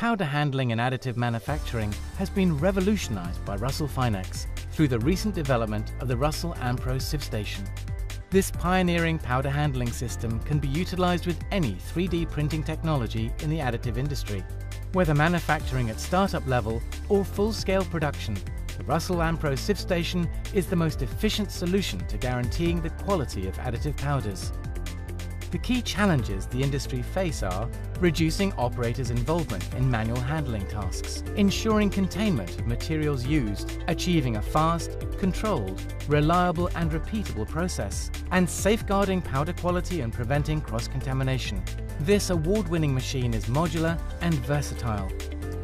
Powder handling and additive manufacturing has been revolutionized by Russell Finex through the recent development of the Russell AMPro sieve station. This pioneering powder handling system can be utilized with any 3D printing technology in the additive industry. Whether manufacturing at startup level or full-scale production, the Russell AMPro sieve station is the most efficient solution to guaranteeing the quality of additive powders. The key challenges the industry face are reducing operators' involvement in manual handling tasks, ensuring containment of materials used, achieving a fast, controlled, reliable and repeatable process, and safeguarding powder quality and preventing cross-contamination. This award-winning machine is modular and versatile,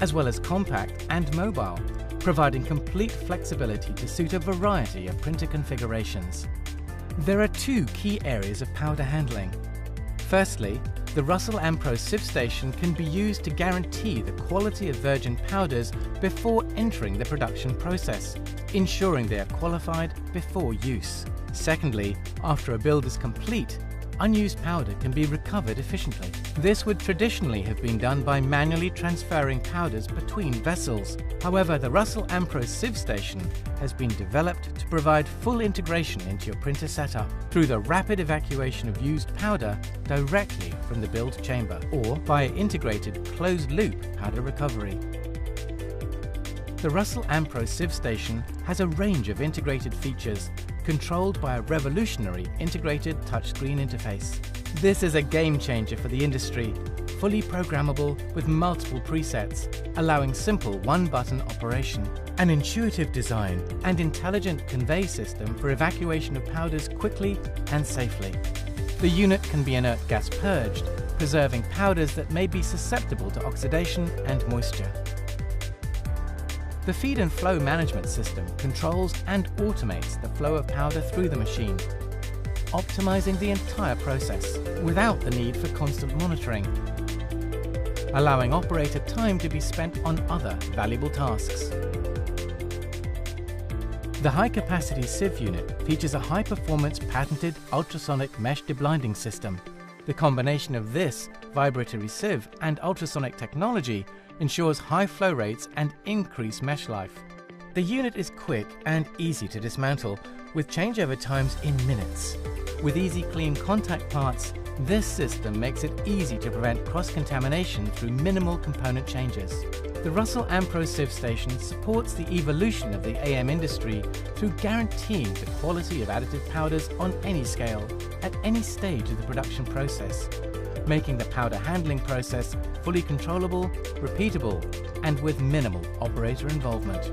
as well as compact and mobile, providing complete flexibility to suit a variety of printer configurations. There are two key areas of powder handling. Firstly, the Russell AMPro sieve station can be used to guarantee the quality of virgin powders before entering the production process, ensuring they are qualified before use. Secondly, after a build is complete, unused powder can be recovered efficiently. This would traditionally have been done by manually transferring powders between vessels. However, the Russell AMPro sieve station has been developed to provide full integration into your printer setup through the rapid evacuation of used powder directly from the build chamber or via integrated closed-loop powder recovery. The Russell AMPro sieve station has a range of integrated features controlled by a revolutionary integrated touchscreen interface. This is a game changer for the industry, fully programmable with multiple presets, allowing simple one-button operation. An intuitive design and intelligent convey system for evacuation of powders quickly and safely. The unit can be inert gas purged, preserving powders that may be susceptible to oxidation and moisture. The feed and flow management system controls and automates the flow of powder through the machine, optimizing the entire process without the need for constant monitoring, allowing operator time to be spent on other valuable tasks. The high-capacity sieve unit features a high-performance patented ultrasonic mesh deblinding system. The combination of this vibratory sieve and ultrasonic technology ensures high flow rates and increased mesh life. The unit is quick and easy to dismantle, with changeover times in minutes. With easy clean contact parts, this system makes it easy to prevent cross-contamination through minimal component changes. The Russell AMPro sieve station supports the evolution of the AM industry through guaranteeing the quality of additive powders on any scale, at any stage of the production process, making the powder handling process fully controllable, repeatable, and with minimal operator involvement.